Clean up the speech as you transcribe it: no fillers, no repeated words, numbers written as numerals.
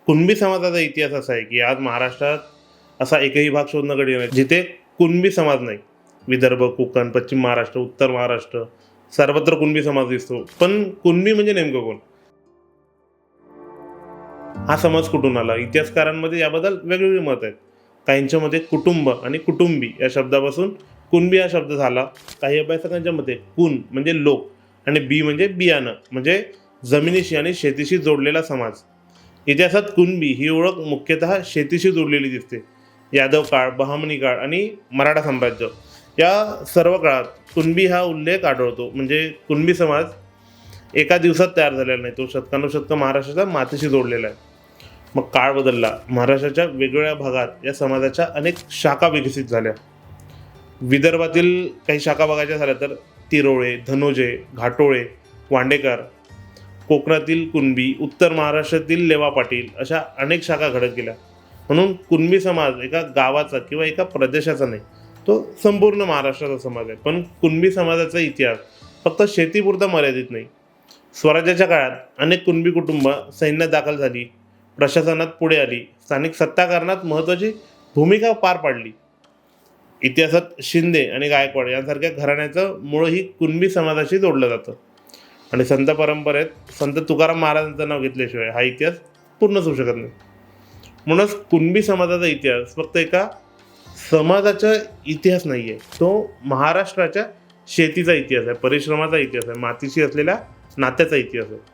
कुणबी समाजाचा इतिहास असा आहे की आज महाराष्ट्रात असा एकही भाग शोधणं कठीण आहे जिथे कुणबी समाज नाही. विदर्भ, कोकण, पश्चिम महाराष्ट्र, उत्तर महाराष्ट्र सर्वत्र कुणबी समाज दिसतो. पण कुणबी म्हणजे नेमकं कोण? हा समाज कुठून आला? इतिहासकारांमध्ये याबद्दल वेगवेगळी मत आहेत. काहींच्या मते कुटुंब आणि कुटुंबी या शब्दापासून कुणबी हा शब्द झाला. काही अभ्यासकांच्या मते कुण म्हणजे लोक आणि बी म्हणजे बियाणं म्हणजे जमिनीशी आणि शेतीशी जोडलेला समाज. इतिहासात कुणबी ही ओळख मुख्यतः शेतीशी जोडलेली दिसते. यादव काळ, बहामनी काळ आणि मराठा साम्राज्य या सर्व काळात कुणबी हा उल्लेख आढळतो. म्हणजे कुणबी समाज एका दिवसात तयार झालेला नाही, तो शतकानुशतकं महाराष्ट्राच्या मातीशी जोडलेला आहे. मग काळ बदलला, महाराष्ट्राच्या वेगवेगळ्या भागात या समाजाच्या अनेक शाखा विकसित झाल्या. विदर्भातील काही शाखा बघायच्या झाल्या तर तिरोळे, धनोजे, घाटोळे, वांडेकर, कोकणातील कुणबी, उत्तर महाराष्ट्रातील लेवा पाटील अशा अनेक शाखा घडत गेल्या. म्हणून कुणबी समाज एका गावाचा किंवा एका प्रदेशाचा नाही, तो संपूर्ण महाराष्ट्राचा समाज आहे. पण कुणबी समाजाचा इतिहास फक्त शेतीपुरता मर्यादित नाही. स्वराज्याच्या काळात अनेक कुणबी कुटुंब सैन्यात दाखल झाली, प्रशासनात पुढे आली, स्थानिक सत्ताकारणात महत्त्वाची भूमिका पार पाडली. इतिहासात शिंदे आणि गायकवाड यांसारख्या घराण्याचं मूळही कुणबी समाजाशी जोडलं जातं. आणि संत परंपरेत संत तुकाराम महाराजांचं नाव घेतल्याशिवाय हा इतिहास पूर्णच होऊ शकत नाही. म्हणूनच कुणबी समाजाचा इतिहास फक्त एका समाजाचा इतिहास नाही आहे, तो महाराष्ट्राच्या शेतीचा इतिहास आहे, परिश्रमाचा इतिहास आहे, मातीशी असलेल्या नात्याचा इतिहास आहे.